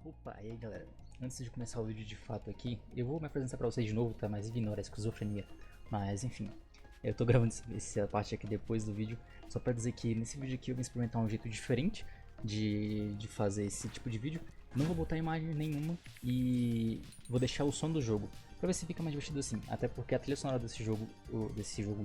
Opa, e aí galera, antes de começar o vídeo de fato aqui, eu vou me apresentar pra vocês de novo, tá? Mas ignora a esquizofrenia. Mas enfim, eu tô gravando essa parte aqui depois do vídeo, só pra dizer que nesse vídeo aqui eu vou experimentar um jeito diferente de fazer esse tipo de vídeo. Não vou botar imagem nenhuma e vou deixar o som do jogo, pra ver se fica mais divertido assim. Até porque a trilha sonora desse jogo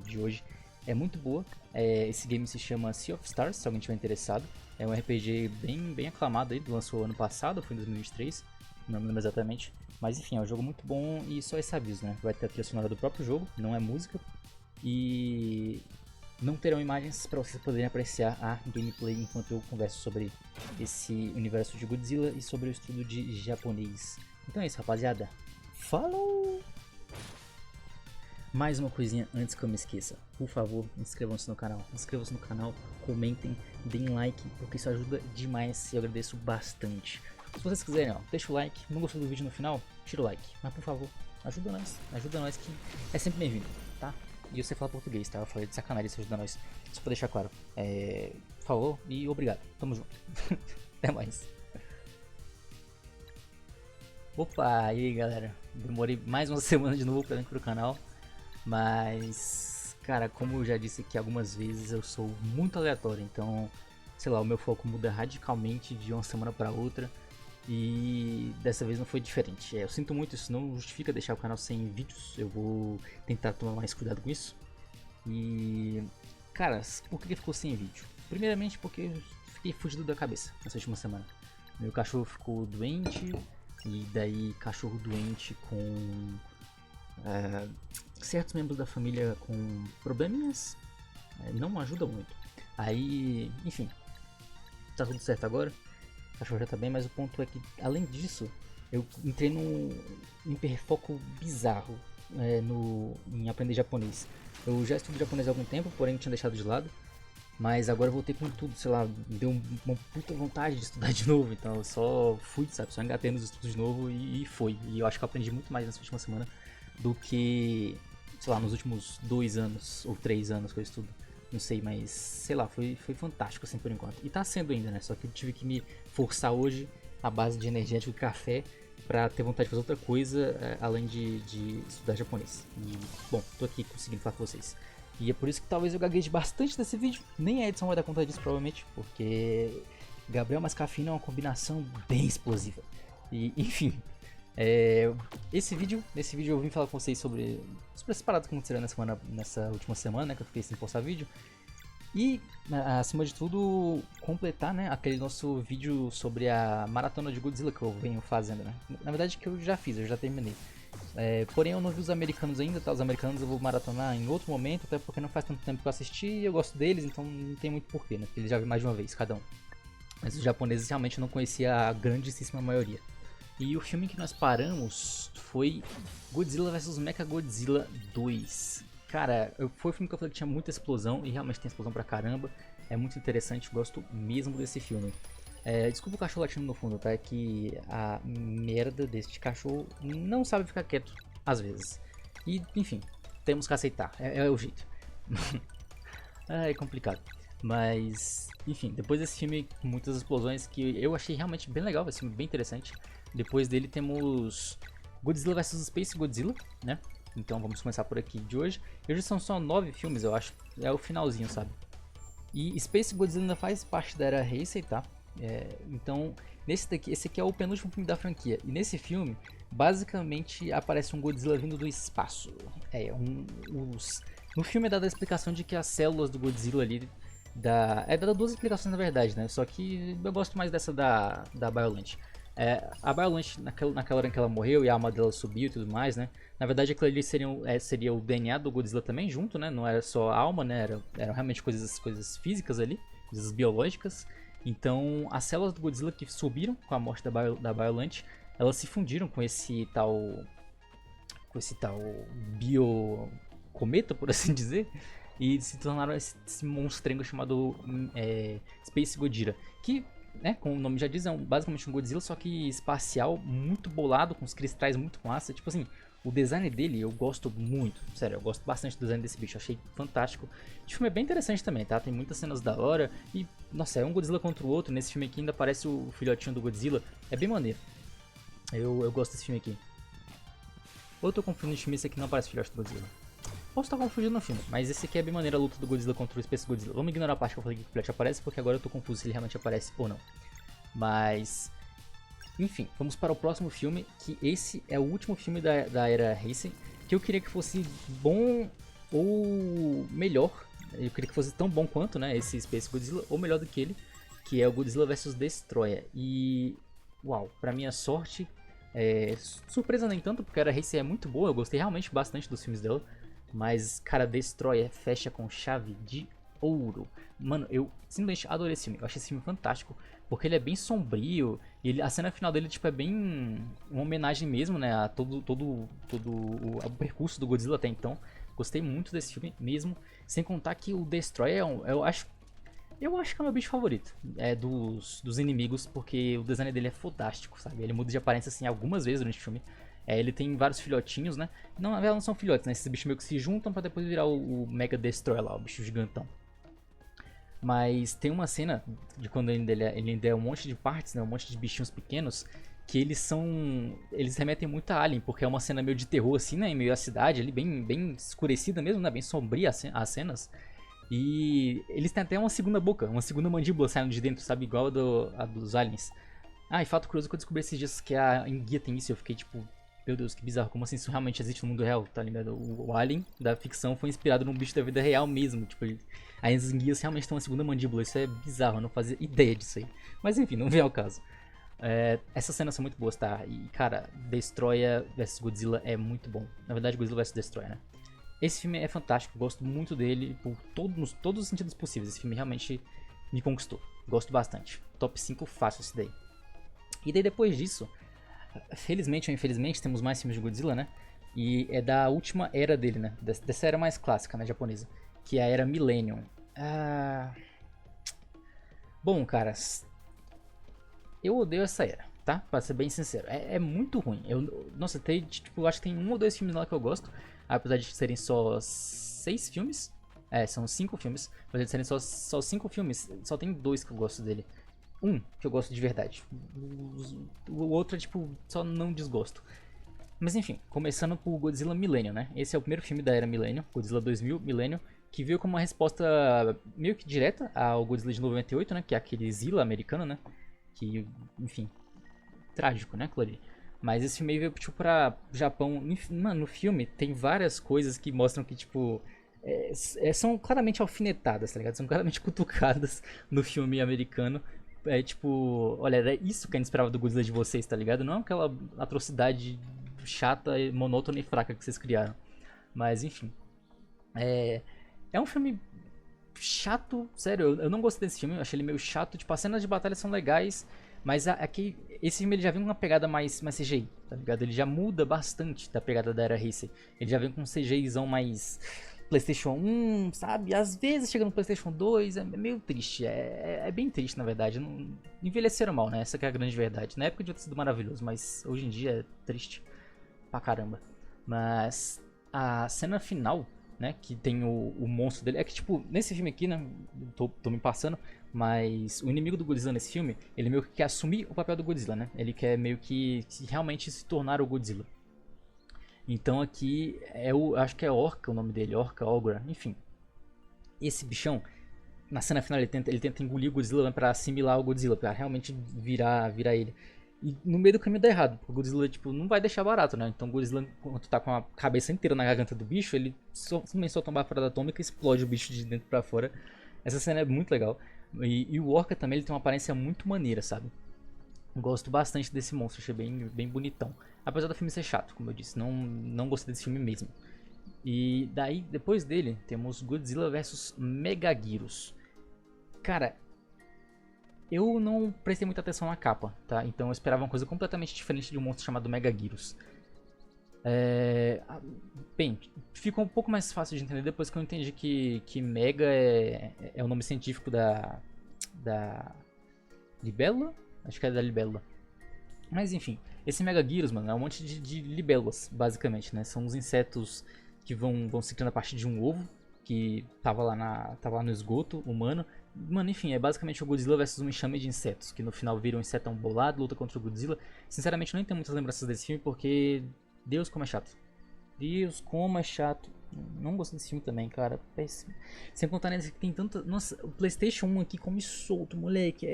de hoje é muito boa. Esse game se chama Sea of Stars, se alguém tiver interessado. É um RPG bem aclamado aí, lançou ano passado, foi em 2023, não me lembro exatamente. Mas enfim, é um jogo muito bom e só esse aviso, né? Vai ter a trilha sonora do próprio jogo, não é música. E não terão imagens para vocês poderem apreciar a gameplay enquanto eu converso sobre esse universo de Godzilla e sobre o estudo de japonês. Então é isso, rapaziada. Falou! Mais uma coisinha antes que eu me esqueça, por favor, inscrevam-se no canal, comentem, deem like, porque isso ajuda demais e eu agradeço bastante. Se vocês quiserem, ó, deixa o like, não gostou do vídeo no final, tira o like, mas por favor, ajuda nós que é sempre bem-vindo, tá? E você fala português, tá? Eu falei de sacanagem, isso ajuda nós, só pra deixar claro. Por favor e obrigado, tamo junto, até mais. Opa, e aí galera, demorei mais uma semana de novo pra vir pro canal. Mas, cara, como eu já disse aqui algumas vezes, eu sou muito aleatório, então, sei lá, o meu foco muda radicalmente de uma semana para outra e dessa vez não foi diferente. Eu sinto muito, isso não justifica deixar o canal sem vídeos, eu vou tentar tomar mais cuidado com isso. E, cara, por que ficou sem vídeo? Primeiramente porque eu fiquei fugido da cabeça nessa última semana. Meu cachorro ficou doente e daí cachorro doente com certos membros da família com probleminhas não ajuda muito. Aí, enfim, tá tudo certo agora, o cachorro já tá bem, mas o ponto é que, além disso, eu entrei num hiperfoco bizarro em aprender japonês. Eu já estudo japonês há algum tempo, porém tinha deixado de lado, mas agora eu voltei com tudo, sei lá, deu uma puta vontade de estudar de novo, então eu só fui, sabe, só engatei nos estudos de novo e foi. E eu acho que eu aprendi muito mais nessa última semana do que, sei lá, nos últimos 2 anos ou 3 anos que eu estudo. Não sei, mas sei lá, foi fantástico assim por enquanto. E tá sendo ainda, né? Só que eu tive que me forçar hoje à base de energético e café pra ter vontade de fazer outra coisa além de estudar japonês. E, bom, tô aqui conseguindo falar com vocês. E é por isso que talvez eu gagueje bastante nesse vídeo. Nem a edição vai dar conta disso, provavelmente, porque Gabriel mais cafeína é uma combinação bem explosiva. E, enfim, nesse vídeo eu vim falar com vocês sobre as paradas que aconteceram nessa última semana, né, que eu fiquei sem postar vídeo. E, acima de tudo, completar, né, aquele nosso vídeo sobre a maratona de Godzilla que eu venho fazendo, né. Na verdade que eu já fiz, eu já terminei. Porém eu não vi os americanos ainda, tá? Os americanos eu vou maratonar em outro momento, até porque não faz tanto tempo que eu assisti e eu gosto deles, então não tem muito porquê, né, porque eles já vi mais de uma vez, cada um. Mas os japoneses realmente eu não conhecia a grandíssima maioria. E o filme que nós paramos foi Godzilla vs Mechagodzilla 2. Cara, foi o filme que eu falei que tinha muita explosão, e realmente tem explosão pra caramba. É muito interessante, gosto mesmo desse filme. Desculpa o cachorro latindo no fundo, tá? É que a merda deste cachorro não sabe ficar quieto, às vezes. E, enfim, temos que aceitar, é o jeito. É complicado. Mas, enfim, depois desse filme com muitas explosões que eu achei realmente bem legal, esse filme bem interessante. Depois dele temos Godzilla vs Space Godzilla, né? Então vamos começar por aqui de hoje. Hoje são só 9 filmes, eu acho. É o finalzinho, sabe? E Space Godzilla ainda faz parte da era Heisei, tá? Então, esse aqui é o penúltimo filme da franquia. E nesse filme, basicamente, aparece um Godzilla vindo do espaço. No filme é dada a explicação de que as células do Godzilla ali... É dada duas explicações na verdade, né? Só que eu gosto mais dessa da Biolante. A Biolante, naquela hora em que ela morreu e a alma dela subiu e tudo mais, né? Na verdade aquilo ali seria o DNA do Godzilla também junto, né? Não era só a alma, né? Eram realmente coisas físicas ali, coisas biológicas. Então as células do Godzilla que subiram com a morte da Biolante, elas se fundiram com esse tal biocometa, por assim dizer, e se tornaram esse monstrengo chamado Space Godzilla, que, né, como o nome já diz, é basicamente um Godzilla, só que espacial, muito bolado, com os cristais muito massa, tipo assim, O design dele eu gosto muito, sério, eu gosto bastante do design desse bicho, achei fantástico. O filme é bem interessante também, tá? Tem muitas cenas da hora e, nossa, é um Godzilla contra o outro. Nesse filme aqui ainda aparece o filhotinho do Godzilla, é bem maneiro. Eu gosto desse filme aqui. Ou eu tô confundindo o filme, esse aqui não aparece o filhote do Godzilla. Posso estar confundindo no filme, mas esse aqui é bem maneiro, a luta do Godzilla contra o Space Godzilla. Vamos ignorar a parte que eu falei que o filhote aparece, porque agora eu tô confuso se ele realmente aparece ou não. Mas... enfim, vamos para o próximo filme, que esse é o último filme da era Heisei, que eu queria que fosse bom ou melhor. Eu queria que fosse tão bom quanto, né, esse Space Godzilla, ou melhor do que ele, que é o Godzilla vs Destroyer. E, uau, pra minha sorte, surpresa nem tanto, porque a era Heisei é muito boa, eu gostei realmente bastante dos filmes dela. Mas, cara, Destroyer fecha com chave de ouro. Mano, eu simplesmente adorei esse filme. Eu achei esse filme fantástico, porque ele é bem sombrio. E a cena final dele, tipo, é bem uma homenagem mesmo, né, a todo o percurso do Godzilla até então. Gostei muito desse filme mesmo. Sem contar que o Destroyer eu acho que é o meu bicho favorito dos inimigos, porque o design dele é fantástico, sabe? Ele muda de aparência assim algumas vezes durante o filme. Ele tem vários filhotinhos, né? Não, na verdade não são filhotes, né? Esses bichos meio que se juntam pra depois virar o Mega Destroyer lá, o bicho gigantão. Mas tem uma cena de quando ele ainda é um monte de partes, né? Um monte de bichinhos pequenos, que eles remetem muito a Alien, porque é uma cena meio de terror assim, né? Em meio à cidade, ali bem escurecida mesmo, né? Bem sombria as cenas. E eles têm até uma segunda boca, uma segunda mandíbula saindo de dentro, sabe? Igual a dos aliens. Ah, e fato curioso que eu descobri esses dias que a enguia tem isso, eu fiquei tipo, meu Deus, que bizarro, como assim isso realmente existe no mundo real, tá ligado? O alien da ficção foi inspirado num bicho da vida real mesmo, tipo, as enguias realmente têm uma segunda mandíbula, isso é bizarro, eu não fazia ideia disso aí. Mas enfim, não vem ao caso. Essas cenas são muito boas, tá? E cara, Destroyer vs Godzilla é muito bom. Na verdade, Godzilla vs Destroyer, né? Esse filme é fantástico, gosto muito dele por todos os sentidos possíveis. Esse filme realmente me conquistou, gosto bastante. Top 5 fácil esse daí. E daí depois disso, felizmente ou infelizmente, temos mais filmes de Godzilla, né? E é da última era dele, né? Dessa era mais clássica, né? Japonesa. Que é a era Millennium. Bom, caras, eu odeio essa era, tá? Pra ser bem sincero. É muito ruim. Nossa, tipo, acho que tem um ou dois filmes lá que eu gosto. Apesar de serem só 6 filmes. São 5 filmes. Apesar de serem só 5 filmes, só tem 2 que eu gosto dele. Um que eu gosto de verdade. O outro é tipo, só não desgosto. Mas enfim, começando por Godzilla Millennium, né? Esse é o primeiro filme da era Millennium, Godzilla 2000 Millennium, que veio como uma resposta meio que direta ao Godzilla de 98, né? Que é aquele Zilla americano, né? Que, enfim, trágico, né, Clary? Mas esse filme veio, tipo, pra Japão. Mano, no filme tem várias coisas que mostram que, tipo, são claramente alfinetadas, tá ligado? São claramente cutucadas no filme americano. Tipo, olha, era isso que a gente esperava do Godzilla de vocês, tá ligado? Não aquela atrocidade chata, monótona e fraca que vocês criaram. Mas, enfim. É um filme chato, sério, eu não gostei desse filme, eu achei ele meio chato. Tipo, as cenas de batalha são legais, mas aqui, esse filme ele já vem com uma pegada mais CGI, tá ligado? Ele já muda bastante da pegada da era Heisei. Ele já vem com um CGIzão mais PlayStation 1, sabe? Às vezes chega no PlayStation 2, é meio triste, é bem triste na verdade. Não, envelheceram mal, né? Essa que é a grande verdade. Na época devia ter sido maravilhoso, mas hoje em dia é triste pra caramba. Mas a cena final, né, que tem o monstro dele, é que tipo, nesse filme aqui, né, tô me passando, mas o inimigo do Godzilla nesse filme, ele meio que quer assumir o papel do Godzilla, né? Ele quer meio que realmente se tornar o Godzilla. Então aqui acho que é Orca o nome dele, Orca, Ogra, enfim. Esse bichão, na cena final ele tenta engolir o Godzilla, né, pra assimilar o Godzilla, pra realmente virar ele. E no meio do caminho dá errado, porque o Godzilla tipo, não vai deixar barato, né? Então o Godzilla, quando tá com a cabeça inteira na garganta do bicho, ele simplesmente solta uma baforada atômica e explode o bicho de dentro pra fora. Essa cena é muito legal. E o Orca também ele tem uma aparência muito maneira, sabe? Gosto bastante desse monstro, achei bem bonitão. Apesar do filme ser chato, como eu disse, não gostei desse filme mesmo. E daí, depois dele, temos Godzilla vs Megaguirus. Cara, eu não prestei muita atenção na capa, tá? Então eu esperava uma coisa completamente diferente de um monstro chamado Megaguirus. Bem, ficou um pouco mais fácil de entender depois que eu entendi que Mega é o nome científico da libélula? Acho que é da libélula. Mas enfim, esse Mega Gyros, mano, é um monte de libélulas, basicamente, né? São uns insetos que vão se criando a partir de um ovo que tava lá no esgoto humano. Mano, enfim, é basicamente o Godzilla versus um enxame de insetos, que no final vira um insetão bolado, luta contra o Godzilla. Sinceramente, eu nem tenho muitas lembranças desse filme, porque Deus como é chato. Deus como é chato. Não gostei desse filme também, cara. Péssimo. Sem contar nesse que tem tanta. Nossa, o PlayStation 1 aqui come solto, moleque.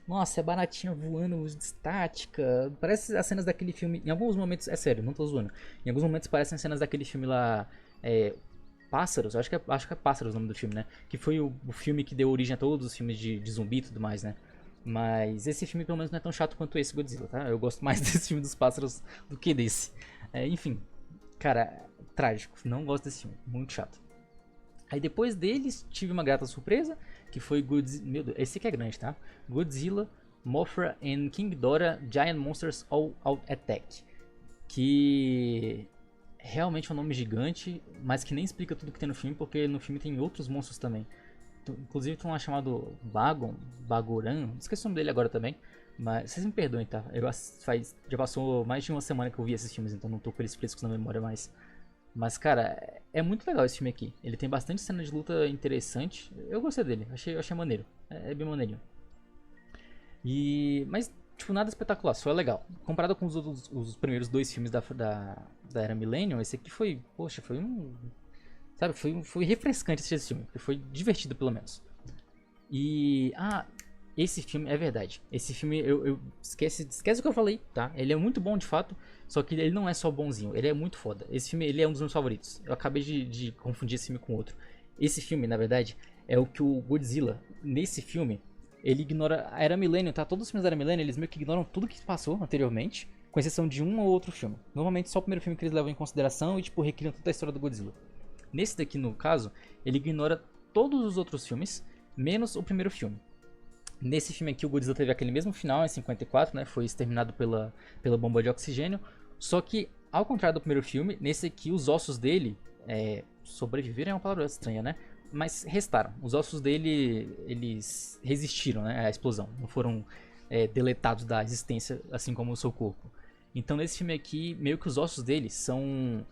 Nossa, é baratinha voando de estática. Parece as cenas daquele filme. Em alguns momentos. É sério, não tô zoando. Em alguns momentos parecem cenas daquele filme lá. Pássaros, acho que é Pássaros o nome do filme, né? Que foi o filme que deu origem a todos os filmes de zumbi e tudo mais, né? Mas esse filme pelo menos não é tão chato quanto esse Godzilla, tá? Eu gosto mais desse filme dos pássaros do que desse. Enfim, cara, trágico. Não gosto desse filme, muito chato. Aí depois deles tive uma grata surpresa, que foi Godzilla. Meu Deus, esse aqui é grande, tá? Godzilla, Mothra and King Ghidorah Giant Monsters All Out Attack. Que realmente é um nome gigante, mas que nem explica tudo que tem no filme, porque no filme tem outros monstros também. Inclusive tem um lá chamado Bagoran, esqueci o nome dele agora também, mas vocês me perdoem, tá? Já passou mais de uma semana que eu vi esses filmes, então não tô com eles frescos na memória mais. Mas, cara, é muito legal esse filme aqui. Ele tem bastante cena de luta interessante. Eu gostei dele, achei maneiro. É bem maneirinho. Mas, tipo, nada espetacular, só é legal. Comparado com os primeiros dois filmes da Era Millennium, esse aqui foi, poxa, foi um... Sabe, foi refrescante assistir esse filme, porque foi divertido pelo menos. Esse filme, é verdade. Esse filme, esquece o que eu falei, tá? Ele é muito bom de fato, só que ele não é só bonzinho, ele é muito foda. Esse filme, ele é um dos meus favoritos. Eu acabei de confundir esse filme com outro. Esse filme, na verdade, é o que o Godzilla, nesse filme, ele ignora a Era Millennium, tá? Todos os filmes da Era Millennium, eles meio que ignoram tudo que passou anteriormente, com exceção de um ou outro filme. Normalmente só o primeiro filme que eles levam em consideração e, tipo, recriam toda a história do Godzilla. Nesse daqui, no caso, ele ignora todos os outros filmes, menos o primeiro filme. Nesse filme aqui, o Godzilla teve aquele mesmo final, em 54, né? Foi exterminado pela bomba de oxigênio. Só que, ao contrário do primeiro filme, nesse aqui, os ossos dele... sobreviveram é uma palavra estranha, né? Mas restaram. Os ossos dele, eles resistiram, né, à explosão. Não foram deletados da existência, assim como o seu corpo. Então, nesse filme aqui, meio que os ossos dele são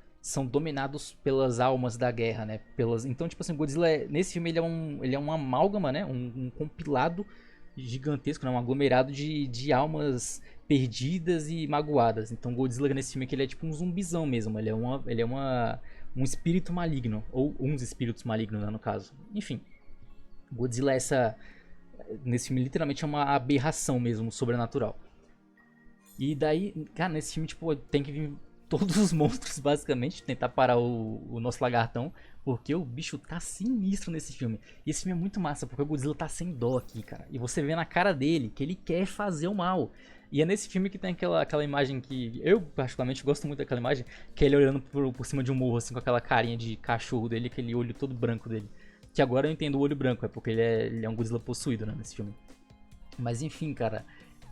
dominados pelas almas da guerra, né? Então, tipo assim, o Godzilla, nesse filme, ele é um amálgama, né? Um compilado gigantesco, né? Um aglomerado de almas perdidas e magoadas. Então, o Godzilla nesse filme aqui, ele é tipo um zumbizão mesmo. Ele é um espírito maligno, ou uns espíritos malignos, né, no caso. Enfim, Godzilla nesse filme literalmente é uma aberração mesmo, sobrenatural. E daí, cara, nesse filme, tipo, tem que vir todos os monstros, basicamente, tentar parar o nosso lagartão, porque o bicho tá sinistro nesse filme. E esse filme é muito massa, porque o Godzilla tá sem dó aqui, cara. E você vê na cara dele que ele quer fazer o mal. E é nesse filme que tem aquela imagem que eu, particularmente, gosto muito daquela imagem, que é ele olhando por cima de um morro, assim, com aquela carinha de cachorro dele, aquele olho todo branco dele. Que agora eu entendo o olho branco, é porque ele é um Godzilla possuído, né, nesse filme. Mas enfim, cara,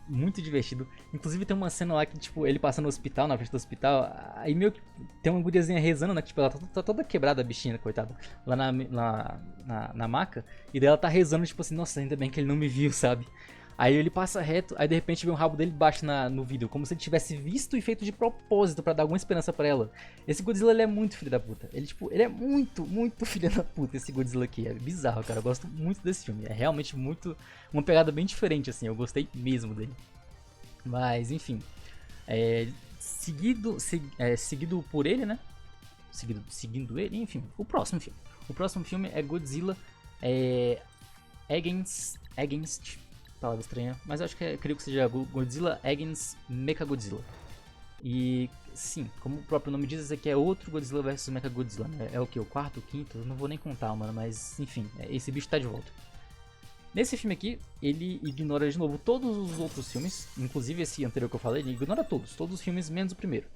muito divertido. Inclusive tem uma cena lá que, tipo, ele passa no hospital, na frente do hospital, aí meio que tem uma guriazinha rezando, né, que, tipo, ela tá toda quebrada, a bichinha, coitada, lá na maca, e daí ela tá rezando, tipo assim, nossa, ainda bem que ele não me viu, sabe? Aí ele passa reto, aí de repente vê um rabo dele baixo no vidro, como se ele tivesse visto e feito de propósito pra dar alguma esperança pra ela. Esse Godzilla, ele é muito filho da puta. Ele é muito, muito filho da puta, esse Godzilla aqui. É bizarro, cara. Eu gosto muito desse filme. É realmente muito... uma pegada bem diferente, assim. Eu gostei mesmo dele. Mas, enfim. Seguido por ele, né? Seguindo ele, enfim. O próximo filme. O próximo filme é Godzilla Against palavra estranha, mas eu acho que creio que seja Godzilla Against Mechagodzilla. E sim, como o próprio nome diz, esse aqui é outro Godzilla vs Mechagodzilla, né? É o que? O quarto, o quinto? Eu não vou nem contar, mano, mas enfim, esse bicho tá de volta. Nesse filme aqui, ele ignora de novo todos os outros filmes, inclusive esse anterior que eu falei, ele ignora todos os filmes menos o primeiro.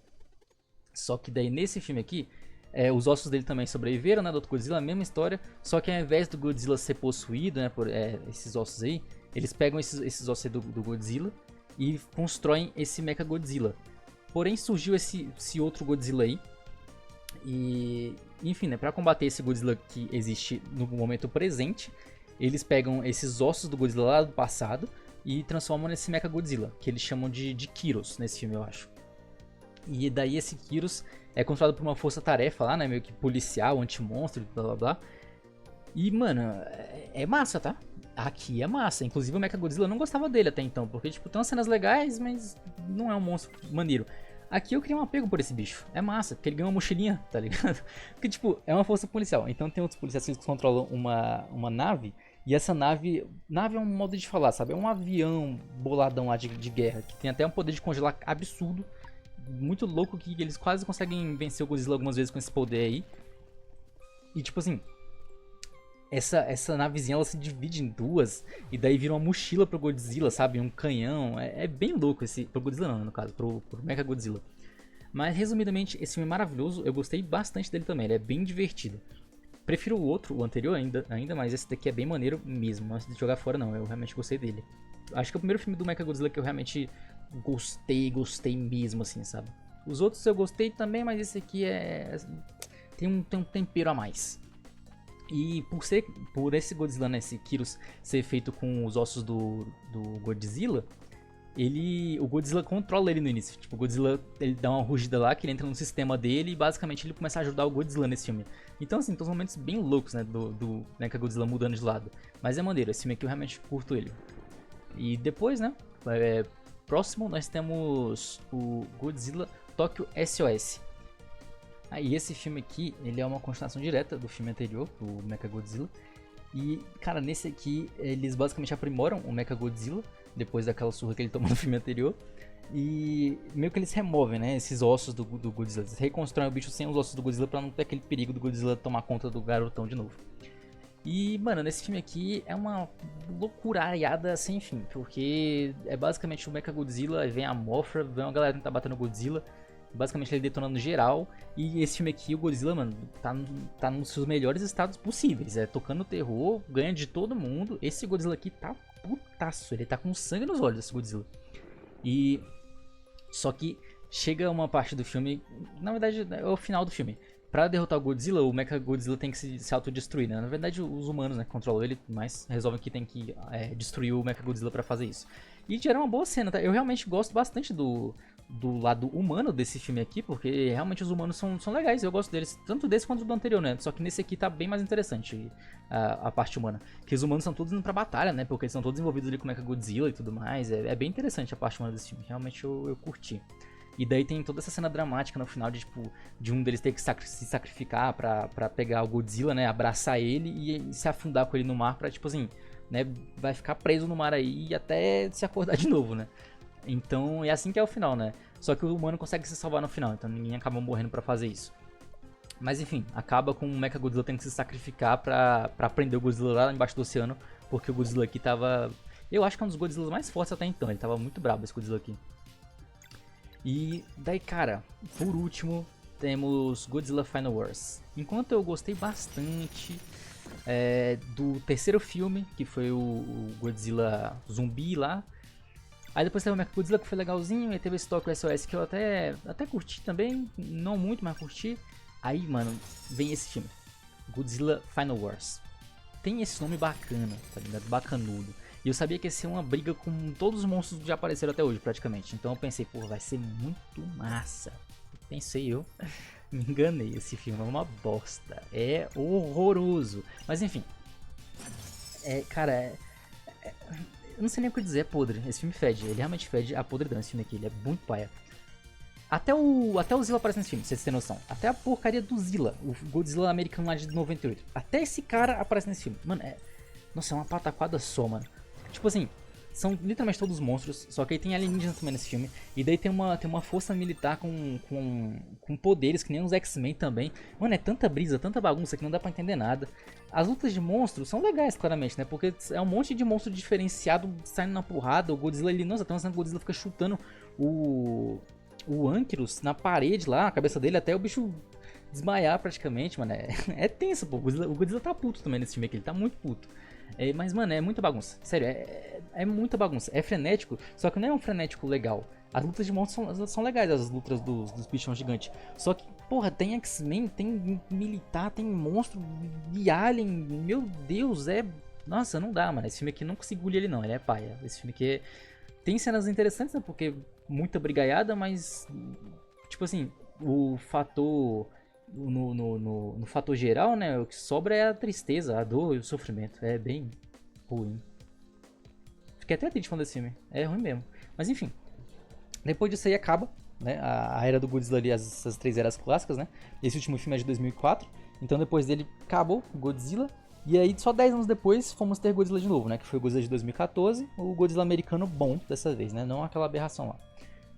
Só que daí nesse filme aqui, os ossos dele também sobreviveram, né, do outro Godzilla, a mesma história, só que ao invés do Godzilla ser possuído, né, por esses ossos aí, eles pegam esses ossos aí do Godzilla e constroem esse Mechagodzilla. Porém surgiu esse outro Godzilla aí, e enfim, né, pra combater esse Godzilla que existe no momento presente, eles pegam esses ossos do Godzilla lá do passado e transformam nesse Mechagodzilla, que eles chamam de Kyros nesse filme, eu acho. E daí esse Kyros é controlado por uma força-tarefa lá, né, meio que policial, anti-monstro, blá blá blá. E, mano, é massa, tá? Aqui é massa. Inclusive o Mechagodzilla eu não gostava dele até então, porque, tipo, tem umas cenas legais, mas não é um monstro maneiro. Aqui eu criei um apego por esse bicho. É massa, porque ele ganha uma mochilinha, tá ligado? Porque, tipo, é uma força policial. Então tem outros policiais que controlam uma nave. E essa nave... Nave é um modo de falar, sabe? É um avião boladão lá de guerra. Que tem até um poder de congelar absurdo. Muito louco que eles quase conseguem vencer o Godzilla algumas vezes com esse poder aí. E, tipo assim... Essa navezinha ela se divide em duas e daí vira uma mochila pro Godzilla, sabe? Um canhão. É bem louco esse. Pro Godzilla não, no caso, pro Mechagodzilla. Mas resumidamente, esse filme é maravilhoso. Eu gostei bastante dele também. Ele é bem divertido. Prefiro o outro, o anterior ainda, mas esse daqui é bem maneiro mesmo. Não é de jogar fora, não. Eu realmente gostei dele. Acho que é o primeiro filme do Mechagodzilla que eu realmente gostei mesmo, assim, sabe? Os outros eu gostei também, mas esse aqui tem um tempero a mais. E por esse Godzilla, né, esse Kyros, ser feito com os ossos do Godzilla, o Godzilla controla ele no início. Tipo, o Godzilla, ele dá uma rugida lá, que ele entra no sistema dele e basicamente ele começa a ajudar o Godzilla nesse filme. Então, assim, tem uns momentos bem loucos, né, do Mechagodzilla mudando de lado. Mas é maneiro, esse filme aqui eu realmente curto ele. E depois, né, próximo nós temos o Godzilla Tokyo SOS. E esse filme aqui, ele é uma continuação direta do filme anterior, do Mechagodzilla. E, cara, nesse aqui, eles basicamente aprimoram o Mechagodzilla, depois daquela surra que ele tomou no filme anterior. E meio que eles removem, né, esses ossos do Godzilla. Eles reconstroem o bicho sem os ossos do Godzilla pra não ter aquele perigo do Godzilla tomar conta do garotão de novo. E, mano, nesse filme aqui é uma loucuraiada sem fim, porque é basicamente o Mechagodzilla, aí vem a Mothra, vem uma galera tentar bater no Godzilla. Basicamente ele detonando geral. E esse filme aqui, o Godzilla, mano, tá nos seus melhores estados possíveis. É tocando terror, ganha de todo mundo. Esse Godzilla aqui tá putaço. Ele tá com sangue nos olhos, esse Godzilla. E... Só que chega uma parte do filme... Na verdade, é o final do filme. Pra derrotar o Godzilla, o Mechagodzilla tem que se autodestruir, né? Na verdade, os humanos, né, controlam ele, mas resolvem que tem que destruir o Mechagodzilla pra fazer isso. E gera uma boa cena, tá? Eu realmente gosto bastante do lado humano desse filme aqui, porque realmente os humanos são legais, eu gosto deles, tanto desse quanto do anterior, né? Só que nesse aqui tá bem mais interessante a parte humana. Que os humanos são todos indo pra batalha, né? Porque eles são todos envolvidos ali com o Mechagodzilla e tudo mais. É bem interessante a parte humana desse filme, realmente eu curti. E daí tem toda essa cena dramática no final de um deles ter que se sacrificar pra pegar o Godzilla, né? Abraçar ele e se afundar com ele no mar pra, tipo assim, né? Vai ficar preso no mar aí até se acordar de novo, né? Então é assim que é o final, né? Só que o humano consegue se salvar no final, então ninguém acaba morrendo pra fazer isso. Mas enfim, acaba com o Mechagodzilla tendo que se sacrificar pra prender o Godzilla lá embaixo do oceano, porque o Godzilla aqui tava... Eu acho que é um dos Godzillas mais fortes até então, ele tava muito brabo esse Godzilla aqui. E daí, cara, por último, temos Godzilla Final Wars. Enquanto eu gostei bastante do terceiro filme, que foi o Godzilla zumbi lá. Aí depois teve o Mechagodzilla, que foi legalzinho, e teve esse Tokyo SOS que eu até curti também, não muito, mas curti. Aí, mano, vem esse filme, Godzilla Final Wars. Tem esse nome bacana, tá ligado? Bacanudo. E eu sabia que ia ser uma briga com todos os monstros que já apareceram até hoje, praticamente. Então eu pensei, pô, vai ser muito massa. Pensei eu, me enganei, esse filme é uma bosta. É horroroso. Mas enfim, cara, eu não sei nem o que dizer, é podre. Esse filme fede, ele realmente fede a podridão, esse filme aqui, ele é muito paia. Até o Zilla aparece nesse filme, pra vocês terem noção. Até a porcaria do Zilla, o Godzilla americano lá de 98. Até esse cara aparece nesse filme. Mano, nossa, é uma pataquada só, mano. Tipo assim, são literalmente todos monstros, só que aí tem alienígenas também nesse filme. E daí tem uma força militar com poderes, que nem os X-Men também. Mano, é tanta brisa, tanta bagunça que não dá pra entender nada. As lutas de monstros são legais, claramente, né? Porque é um monte de monstro diferenciado saindo na porrada. O Godzilla, nossa, tem uma cena que o Godzilla fica chutando o Ankylos na parede lá, a cabeça dele, até o bicho desmaiar praticamente, mano. É tenso, pô. O Godzilla tá puto também nesse filme aqui, ele tá muito puto. Mas, mano, é muita bagunça. Sério, é muita bagunça. É frenético, só que não é um frenético legal. As lutas de monstros são legais, as lutas dos bichão gigantes. Só que, porra, tem X-Men, tem militar, tem monstro de alien. Meu Deus, nossa, não dá, mano, esse filme aqui não consigo engolir ele não, ele é paia. Esse filme aqui tem cenas interessantes, né, porque muita brigaiada, mas, tipo assim, o fator, no fator geral, né, o que sobra é a tristeza, a dor e o sofrimento, é bem ruim. Fiquei até triste falando desse filme, é ruim mesmo. Mas enfim, depois disso aí acaba, né, a era do Godzilla ali, essas 3 eras clássicas, né, esse último filme é de 2004, então depois dele acabou Godzilla. E aí, só 10 anos depois, fomos ter Godzilla de novo, né? Que foi o Godzilla de 2014, o Godzilla americano bom dessa vez, né? Não aquela aberração lá.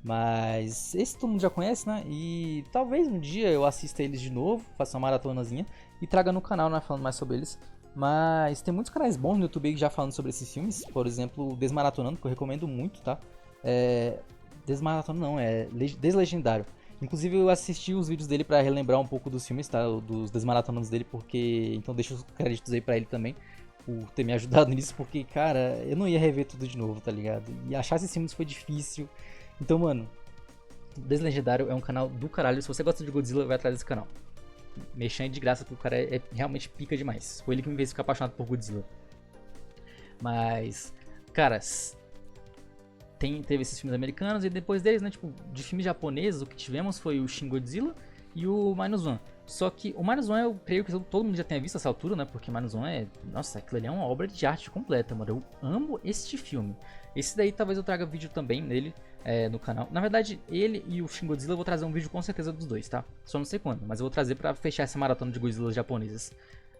Mas esse todo mundo já conhece, né? E talvez um dia eu assista eles de novo, faça uma maratonazinha e traga no canal, né? Falando mais sobre eles. Mas tem muitos canais bons no YouTube aí já falando sobre esses filmes. Por exemplo, Desmaratonando, que eu recomendo muito, tá? Desmaratonando não, é Deslegendário. Inclusive eu assisti os vídeos dele pra relembrar um pouco dos filmes, tá? Dos Desmaratonados dele, porque... Então deixa os créditos aí pra ele também, por ter me ajudado nisso, porque, cara, eu não ia rever tudo de novo, tá ligado? E achar esses filmes foi difícil. Então, mano, Deslegendário é um canal do caralho. Se você gosta de Godzilla, vai atrás desse canal. Mexendo de graça, porque o cara é realmente pica demais. Foi ele que me fez ficar apaixonado por Godzilla. Mas, cara... Teve esses filmes americanos e depois deles, né, tipo, de filmes japoneses, o que tivemos foi o Shin Godzilla e o Minus One. Só que o Minus One eu creio que todo mundo já tenha visto essa altura, né, porque Minus One é, nossa, aquilo ali é uma obra de arte completa, mano, eu amo este filme. Esse daí talvez eu traga vídeo também nele, no canal. Na verdade, ele e o Shin Godzilla eu vou trazer um vídeo com certeza dos dois, tá? Só não sei quando, mas eu vou trazer pra fechar essa maratona de Godzilla japoneses.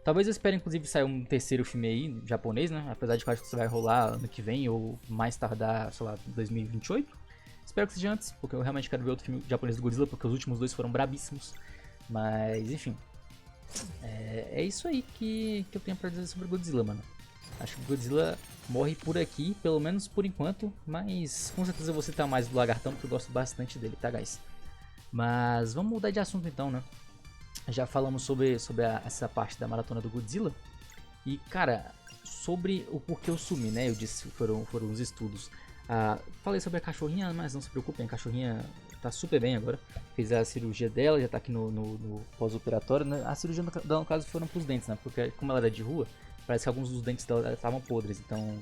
Talvez eu espere, inclusive, sair um terceiro filme aí, japonês, né? Apesar de que eu acho que isso vai rolar ano que vem, ou mais tardar, sei lá, 2028. Espero que seja antes, porque eu realmente quero ver outro filme japonês do Godzilla, porque os últimos dois foram brabíssimos. Mas, enfim. É isso aí que eu tenho pra dizer sobre Godzilla, mano. Acho que Godzilla morre por aqui, pelo menos por enquanto, mas com certeza eu vou citar mais do Lagartão, porque eu gosto bastante dele, tá, guys? Mas vamos mudar de assunto então, né? Já falamos sobre essa parte da maratona do Godzilla. E, cara, sobre o porquê eu sumi, né? Eu disse que foram os estudos. Falei sobre a cachorrinha, mas não se preocupem, a cachorrinha tá super bem agora. Fez a cirurgia dela, já tá aqui no pós-operatório, né? A cirurgia, no caso, foram pros dentes, né? Porque como ela era de rua, parece que alguns dos dentes dela estavam podres. Então,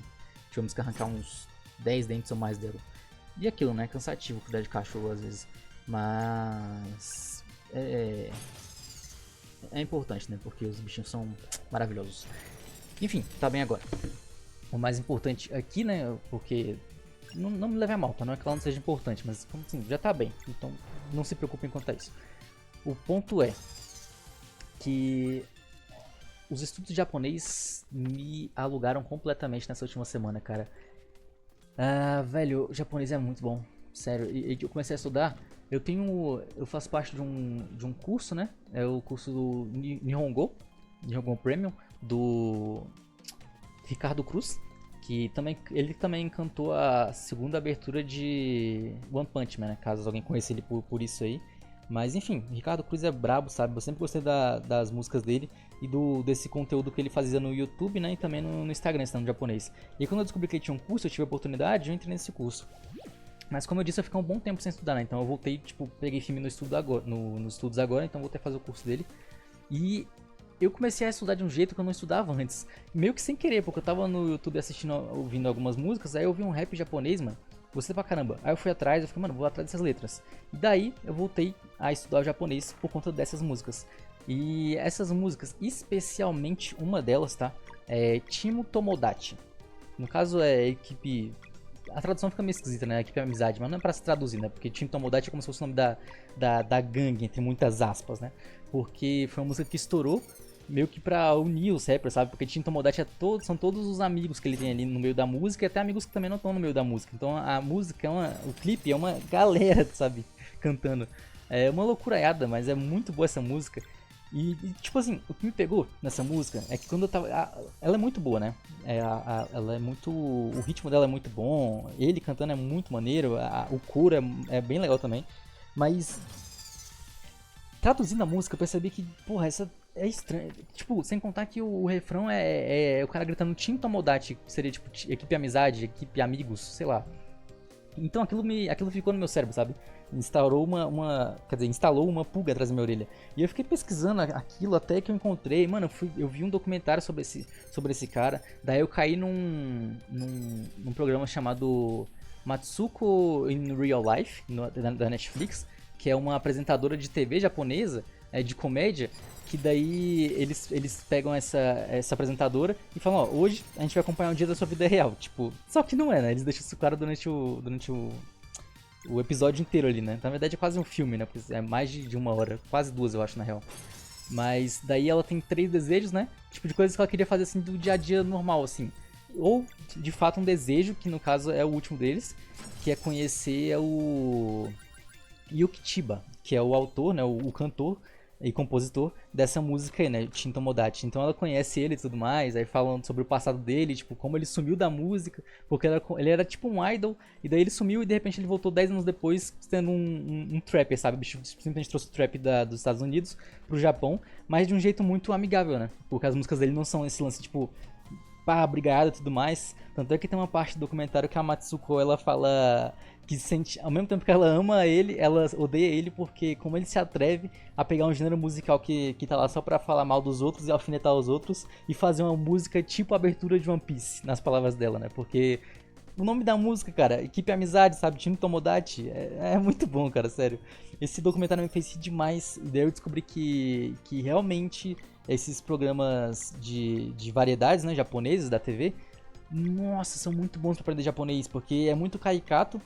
tivemos que arrancar uns 10 dentes ou mais dela. E aquilo, né? Cansativo cuidar de cachorro às vezes. Mas... É importante, né? Porque os bichinhos são maravilhosos. Enfim, tá bem agora. O mais importante aqui, né? Porque não me leve a mal, tá? Não é que ela não seja importante, mas como assim, já tá bem. Então não se preocupem quanto a isso. O ponto é que os estudos de japonês me alugaram completamente nessa última semana, cara. Velho, o japonês é muito bom. Sério, e eu comecei a estudar. Eu faço parte de um curso, né? É o curso do Nihongo Premium, do Ricardo Cruz, que ele também cantou a segunda abertura de One Punch Man, né? Caso alguém conheça ele por isso aí. Mas enfim, Ricardo Cruz é brabo, sabe? Eu sempre gostei das músicas dele e desse conteúdo que ele fazia no YouTube, né? E também no Instagram, ensinando japonês. E quando eu descobri que ele tinha um curso, eu tive a oportunidade, eu entrei nesse curso. Mas como eu disse, eu fiquei um bom tempo sem estudar, né? Então eu voltei, tipo, peguei firme nos estudos agora, então voltei a fazer o curso dele. E eu comecei a estudar de um jeito que eu não estudava antes. Meio que sem querer, porque eu tava no YouTube ouvindo algumas músicas, aí eu vi um rap japonês, mano. Gostei pra caramba. Aí eu fui atrás, eu falei, mano, vou atrás dessas letras. E daí eu voltei a estudar o japonês por conta dessas músicas. E essas músicas, especialmente uma delas, tá? É Timo Tomodachi. No caso é equipe... A tradução fica meio esquisita, né? Equipe Amizade, mas não é pra se traduzir, né? Porque Timo Tomodachi é como se fosse o nome da gangue, entre muitas aspas, né? Porque foi uma música que estourou meio que pra unir os rappers, sabe? Porque Timo Tomodachi são todos os amigos que ele tem ali no meio da música e até amigos que também não estão no meio da música. Então a música, o clipe é uma galera, sabe? Cantando. É uma loucuraiada, mas é muito boa essa música. E, tipo assim, o que me pegou nessa música é que quando eu tava... ela é muito boa, né? Ela é muito... O ritmo dela é muito bom, ele cantando é muito maneiro, o coro é bem legal também. Mas... traduzindo a música, eu percebi que, porra, essa é estranha. Tipo, sem contar que o refrão é o cara gritando Team Tomodachi, que seria tipo equipe amizade, equipe amigos, sei lá. Então aquilo ficou no meu cérebro, sabe? Instalou uma pulga atrás da minha orelha. E eu fiquei pesquisando aquilo até que eu encontrei. Mano, eu vi um documentário sobre esse cara. Daí eu caí num programa chamado Matsuko in Real Life, da Netflix, que é uma apresentadora de TV japonesa, de comédia, que daí eles pegam essa apresentadora e falam, ó, hoje a gente vai acompanhar um dia da sua vida real. Tipo, só que não é, né? Eles deixam isso claro durante o episódio inteiro ali, né? Na verdade é quase um filme, né? Porque é mais de 1 hora, quase 2 eu acho, na real. Mas daí ela tem 3 desejos, né? Tipo, de coisas que ela queria fazer assim do dia a dia normal, assim. Ou, de fato, um desejo, que no caso é o último deles, que é conhecer o Yuki Chiba, que é o autor, né? O cantor e compositor dessa música aí, né, Shin Tomodachi. Então ela conhece ele e tudo mais, aí falando sobre o passado dele, tipo, como ele sumiu da música, porque ele era tipo um idol, e daí ele sumiu e de repente ele voltou 10 anos depois sendo um trapper, sabe? O bicho simplesmente trouxe o trap dos Estados Unidos pro Japão, mas de um jeito muito amigável, né? Porque as músicas dele não são esse lance, tipo, pá, brigada e tudo mais. Tanto é que tem uma parte do documentário que a Matsuko, ela fala que sente, ao mesmo tempo que ela ama ele, ela odeia ele porque como ele se atreve a pegar um gênero musical que tá lá só pra falar mal dos outros e alfinetar os outros e fazer uma música tipo a abertura de One Piece, nas palavras dela, né? Porque o nome da música, cara, Equipe Amizade, sabe? Shin Tomodachi, é muito bom, cara, sério. Esse documentário me fez rir demais e daí eu descobri que realmente esses programas de variedades, né, japoneses da TV, nossa, são muito bons pra aprender japonês, porque é muito caricato.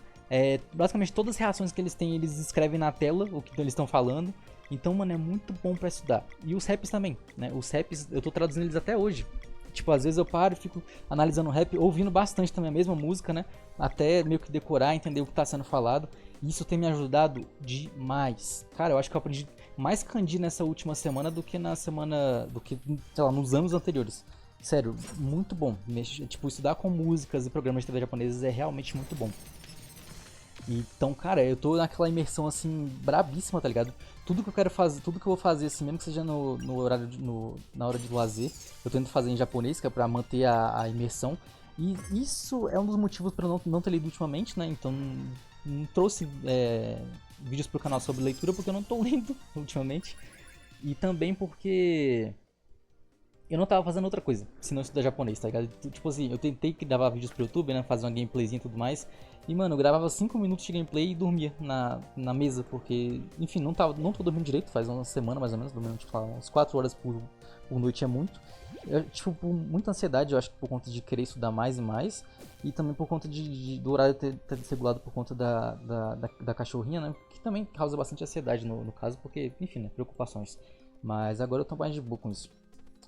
Basicamente todas as reações que eles têm, eles escrevem na tela o que eles estão falando. Então, mano, é muito bom pra estudar. E os raps também, né? Os raps, eu tô traduzindo eles até hoje. Tipo, às vezes eu paro e fico analisando o rap, ouvindo bastante também a mesma música, né? Até meio que decorar, entender o que tá sendo falado. E isso tem me ajudado demais. Cara, eu acho que eu aprendi mais kanji nessa última semana do que sei lá, nos anos anteriores. Sério, muito bom. Tipo, estudar com músicas e programas de TV japoneses é realmente muito bom. Então, cara, eu tô naquela imersão assim, brabíssima, tá ligado? Tudo que eu quero fazer, tudo que eu vou fazer, assim, mesmo que seja no horário, na hora de lazer, eu tento fazer em japonês, que é pra manter a imersão. E isso é um dos motivos pra eu não ter lido ultimamente, né? Então, não trouxe vídeos pro canal sobre leitura, porque eu não tô lendo ultimamente. E também porque eu não tava fazendo outra coisa, se não estudar japonês, tá ligado? Tipo assim, eu tentei gravar vídeos pro YouTube, né, fazer uma gameplayzinha e tudo mais. E, mano, eu gravava 5 minutos de gameplay e dormia na mesa, porque, enfim, não tô dormindo direito, faz uma semana mais ou menos, dormindo, tipo, umas 4 horas por noite é muito. Tipo, por muita ansiedade, eu acho que por conta de querer estudar mais e mais, e também por conta do horário ter desregulado por conta da cachorrinha, né, que também causa bastante ansiedade no caso, porque, enfim, né, preocupações. Mas agora eu tô mais de boa com isso.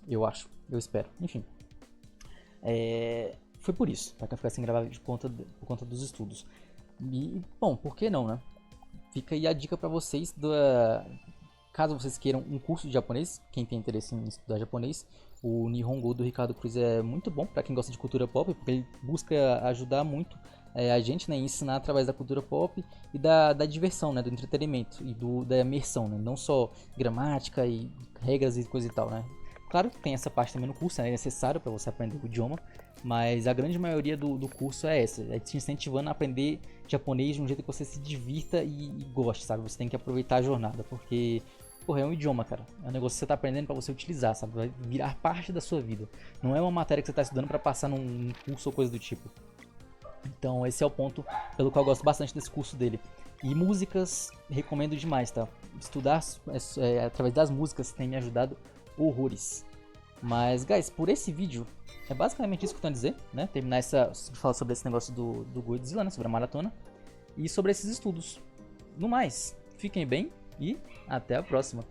Eu acho, eu espero, enfim. Foi por isso, pra que eu ficar sem gravar por conta dos estudos. E, bom, por que não, né? Fica aí a dica pra vocês, caso vocês queiram um curso de japonês, quem tem interesse em estudar japonês, o Nihongo do Ricardo Cruz é muito bom pra quem gosta de cultura pop, porque ele busca ajudar muito a gente, né, ensinar através da cultura pop e da diversão, né, do entretenimento e da imersão, né, não só gramática e regras e coisa e tal, né. Claro que tem essa parte também no curso, né? É necessário para você aprender o idioma, mas a grande maioria do curso é essa, é te incentivando a aprender japonês de um jeito que você se divirta e goste, sabe? Você tem que aproveitar a jornada, porque, porra, é um idioma, cara. É um negócio que você tá aprendendo para você utilizar, sabe? Vai virar parte da sua vida. Não é uma matéria que você tá estudando para passar num curso ou coisa do tipo. Então esse é o ponto pelo qual eu gosto bastante desse curso dele. E músicas, recomendo demais, tá? Estudar através das músicas tem me ajudado horrores. Mas, guys, por esse vídeo, é basicamente isso que eu tenho a dizer, né? Terminar de falar sobre esse negócio do Godzilla, né? Sobre a maratona. E sobre esses estudos. No mais, fiquem bem e até a próxima.